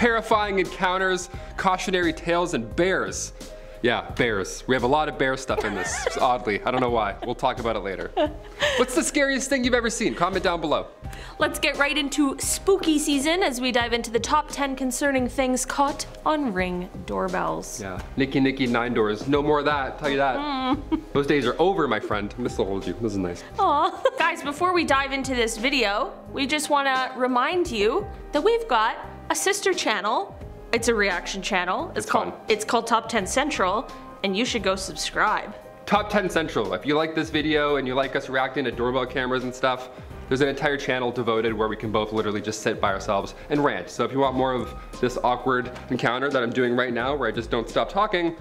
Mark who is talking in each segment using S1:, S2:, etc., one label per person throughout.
S1: terrifying encounters, cautionary tales, and bears. Yeah, bears. We have a lot of bear stuff in this, oddly. I don't know why. We'll talk about it later. What's the scariest thing you've ever seen? Comment down below.
S2: Let's get right into spooky season as we dive into the top 10 concerning things caught on Ring doorbells.
S1: Yeah, Nicky 9 doors. No more of that, tell you that. Those days are over, my friend. I'm still hold you. This is nice.
S2: Aw. Guys, before we dive into this video, we just want to remind you that we've got a sister channel. It's a reaction channel. It's called Top 10 Central, and you should go subscribe.
S1: Top 10 Central. If you like this video and you like us reacting to doorbell cameras and stuff, there's an entire channel devoted where we can both literally just sit by ourselves and rant. So if you want more of this awkward encounter that I'm doing right now, where I just don't stop talking,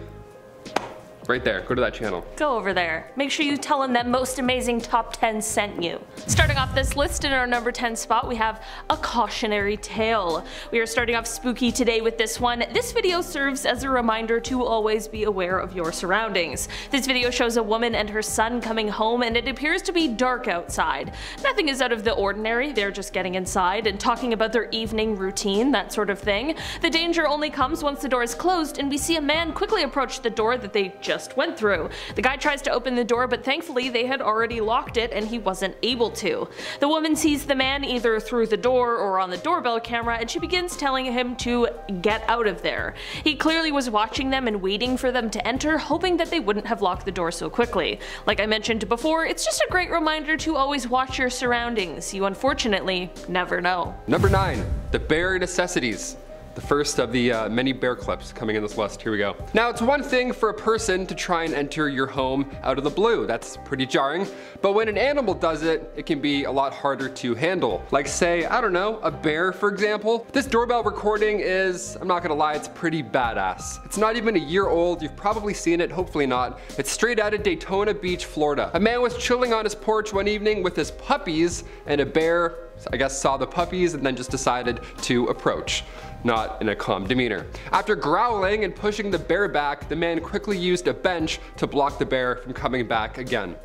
S1: right there, go to that channel.
S2: Go over there. Make sure you tell them that Most Amazing Top 10 sent you. Starting off this list in our number 10 spot, we have A Cautionary Tale. We are starting off spooky today with this one. This video serves as a reminder to always be aware of your surroundings. This video shows a woman and her son coming home, and it appears to be dark outside. Nothing is out of the ordinary, they're just getting inside and talking about their evening routine, that sort of thing. The danger only comes once the door is closed and we see a man quickly approach the door that they just went through. The guy tries to open the door, but thankfully they had already locked it and he wasn't able to. The woman sees the man either through the door or on the doorbell camera, and she begins telling him to get out of there. He clearly was watching them and waiting for them to enter, hoping that they wouldn't have locked the door so quickly. Like I mentioned before, it's just a great reminder to always watch your surroundings. You unfortunately never know.
S1: Number 9, the bear necessities. The first of the many bear clips coming in this list. Here we go. Now, it's one thing for a person to try and enter your home out of the blue. That's pretty jarring. But when an animal does it, it can be a lot harder to handle. Like say, I don't know, a bear, for example. This doorbell recording is, I'm not gonna lie, it's pretty badass. It's not even a year old. You've probably seen it, hopefully not. It's straight out of Daytona Beach, Florida. A man was chilling on his porch one evening with his puppies, and a bear, I guess, saw the puppies and then just decided to approach. Not in a calm demeanor. After growling and pushing the bear back, the man quickly used a bench to block the bear from coming back again.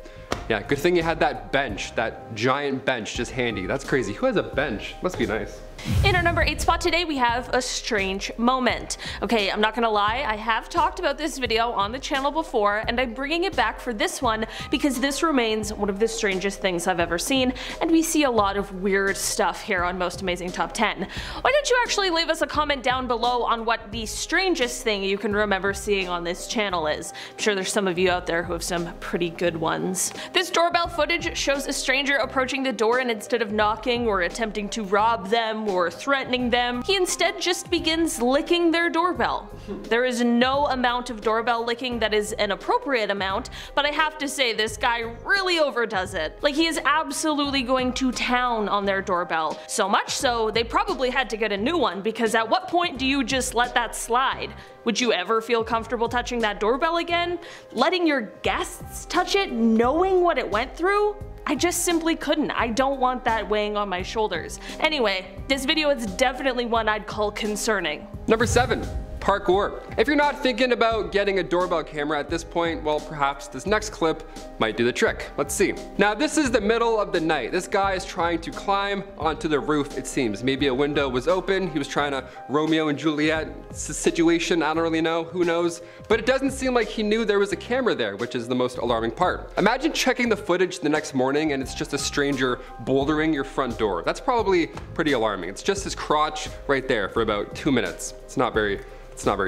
S1: Yeah, good thing you had that bench, that giant bench just handy. That's crazy. Who has a bench? Must be nice.
S2: In our number 8 spot today, we have A Strange Moment. Okay, I'm not gonna lie, I have talked about this video on the channel before, and I'm bringing it back for this one because this remains one of the strangest things I've ever seen, and we see a lot of weird stuff here on Most Amazing Top 10. Why don't you actually leave us a comment down below on what the strangest thing you can remember seeing on this channel is. I'm sure there's some of you out there who have some pretty good ones. This doorbell footage shows a stranger approaching the door, and instead of knocking or attempting to rob them or threatening them, he instead just begins licking their doorbell. There is no amount of doorbell licking that is an appropriate amount, but I have to say this guy really overdoes it. Like, he is absolutely going to town on their doorbell. So much so, they probably had to get a new one, because at what point do you just let that slide? Would you ever feel comfortable touching that doorbell again? Letting your guests touch it, knowing what it went through? I just simply couldn't. I don't want that weighing on my shoulders. Anyway, this video is definitely one I'd call concerning.
S1: Number 7. Parkour. If you're not thinking about getting a doorbell camera at this point, well, perhaps this next clip might do the trick. Let's see. Now, this is the middle of the night. This guy is trying to climb onto the roof, it seems. Maybe a window was open. He was trying to Romeo and Juliet situation. I don't really know. Who knows? But it doesn't seem like he knew there was a camera there, which is the most alarming part. Imagine checking the footage the next morning and it's just a stranger bouldering your front door. That's probably pretty alarming. It's just his crotch right there for about 2 minutes. It's not very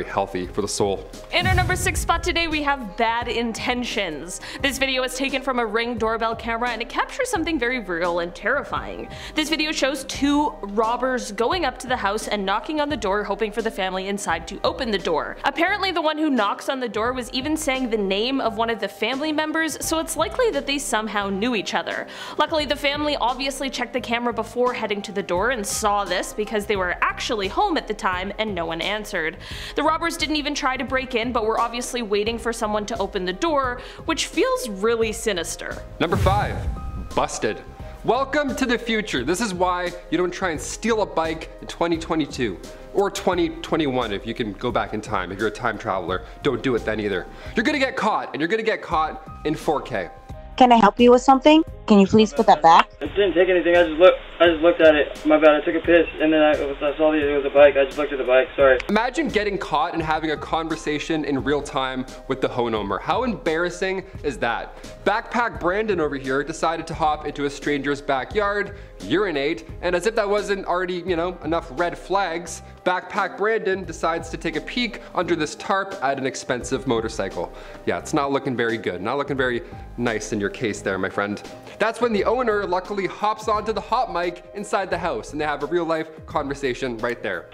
S1: healthy for the soul.
S2: In our number 6 spot today, we have Bad Intentions. This video is taken from a Ring doorbell camera, and it captures something very real and terrifying. This video shows 2 robbers going up to the house and knocking on the door, hoping for the family inside to open the door. Apparently, the one who knocks on the door was even saying the name of one of the family members, so it's likely that they somehow knew each other. Luckily, the family obviously checked the camera before heading to the door and saw this because they were actually home at the time and no one answered. The robbers didn't even try to break in, but were obviously waiting for someone to open the door, which feels really sinister.
S1: Number 5. Busted. Welcome to the future. This is why you don't try and steal a bike in 2022. Or 2021 if you can go back in time. If you're a time traveler, don't do it then either. You're gonna get caught, and you're gonna get caught in 4K.
S3: Can I help you with something? Can you please put that back?
S4: I didn't take anything, I just
S3: I just looked at it. My bad. I took a piss, and then I saw it was a bike. I just looked at the bike. Sorry.
S1: Imagine getting caught and having a conversation in real time with the homeowner. How embarrassing is that? Backpack Brandon over here decided to hop into a stranger's backyard, urinate, and as if that wasn't already, enough red flags, Backpack Brandon decides to take a peek under this tarp at an expensive motorcycle. Yeah, it's not looking very good. Not looking very nice in your case there, my friend. That's when the owner luckily hops onto the hot mic inside the house and they have a real life conversation right there.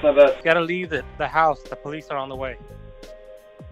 S3: My bad.
S4: You gotta leave the house. The police are on the way.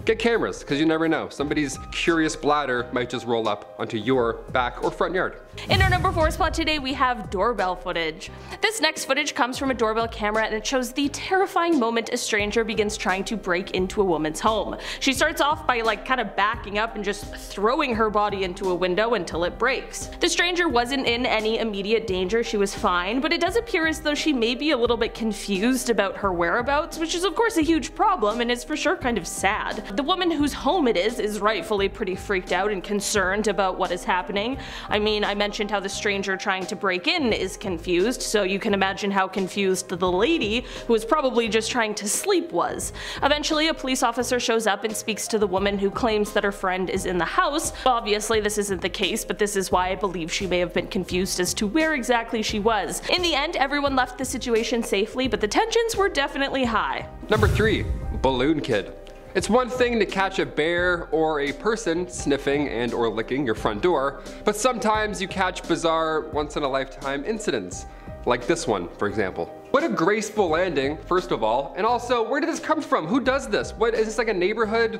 S1: Get cameras, because you never know. Somebody's curious bladder might just roll up onto your back or front yard.
S2: In our number 4 spot today, we have doorbell footage. This next footage comes from a doorbell camera and it shows the terrifying moment a stranger begins trying to break into a woman's home. She starts off by kind of backing up and just throwing her body into a window until it breaks. The stranger wasn't in any immediate danger, she was fine, but it does appear as though she may be a little bit confused about her whereabouts, which is of course a huge problem and is for sure kind of sad. The woman whose home it is rightfully pretty freaked out and concerned about what is happening. I mean, I mentioned how the stranger trying to break in is confused, so you can imagine how confused the lady, who was probably just trying to sleep, was. Eventually, a police officer shows up and speaks to the woman who claims that her friend is in the house. Obviously, this isn't the case, but this is why I believe she may have been confused as to where exactly she was. In the end, everyone left the situation safely, but the tensions were definitely high.
S1: Number 3, Balloon Kid. It's one thing to catch a bear or a person sniffing and or licking your front door, but sometimes you catch bizarre once-in-a-lifetime incidents, like this one, for example. What a graceful landing, first of all, and also, where did this come from? Who does this? What, is this like a neighborhood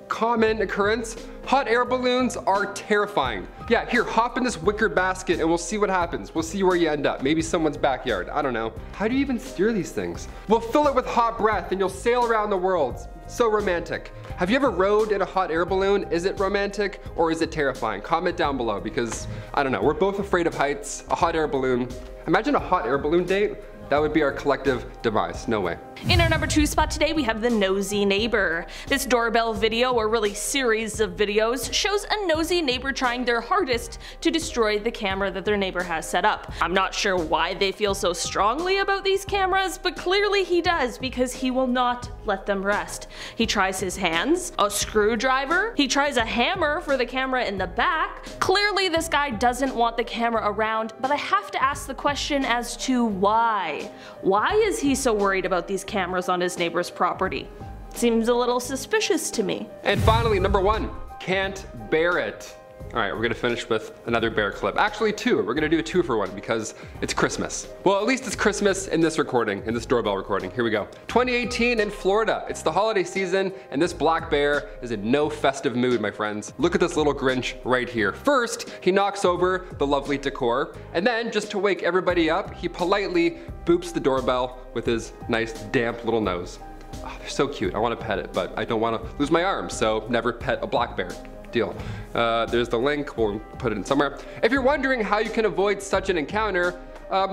S1: common occurrence? Hot air balloons are terrifying. Yeah, here, hop in this wicker basket and we'll see what happens. We'll see where you end up. Maybe someone's backyard, I don't know. How do you even steer these things? We'll fill it with hot breath and you'll sail around the world. So romantic. Have you ever rode in a hot air balloon? Is it romantic or is it terrifying? Comment down below because, I don't know, we're both afraid of heights. A hot air balloon. Imagine a hot air balloon date. That would be our collective demise. No way.
S2: In our number 2 spot today, we have the Nosey Neighbor. This doorbell video, or really series of videos, shows a nosy neighbor trying their hardest to destroy the camera that their neighbor has set up. I'm not sure why they feel so strongly about these cameras, but clearly he does, because he will not let them rest. He tries his hands, a screwdriver, he tries a hammer for the camera in the back. Clearly this guy doesn't want the camera around, but I have to ask the question as to why. Why is he so worried about these cameras on his neighbor's property? Seems a little suspicious to me.
S1: And finally, number 1, can't bear it. All right, we're gonna finish with another bear clip. Actually 2, we're gonna do a 2-for-1 because it's Christmas. Well, at least it's Christmas in this recording, in this doorbell recording. Here we go. 2018 in Florida. It's the holiday season and this black bear is in no festive mood, my friends. Look at this little Grinch right here. First, he knocks over the lovely decor, and then just to wake everybody up, he politely boops the doorbell with his nice damp little nose. Oh, they're so cute. I wanna pet it, but I don't wanna lose my arm, so never pet a black bear. Deal. There's the link, we'll put it in somewhere. If you're wondering how you can avoid such an encounter,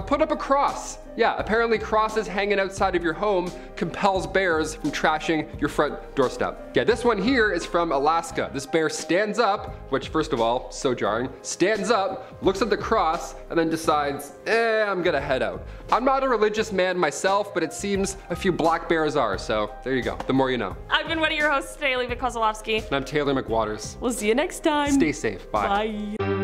S1: put up a cross. Yeah, apparently crosses hanging outside of your home compels bears from trashing your front doorstep. Yeah, this one here is from Alaska. This bear stands up, which first of all, so jarring, stands up, looks at the cross, and then decides, I'm gonna head out. I'm not a religious man myself, but it seems a few black bears are, so there you go, the more you know.
S2: I've been one of your hosts today, Levi Kozlowski.
S1: And I'm Taylor McWaters.
S2: We'll see you next time.
S1: Stay safe, bye.
S2: Bye.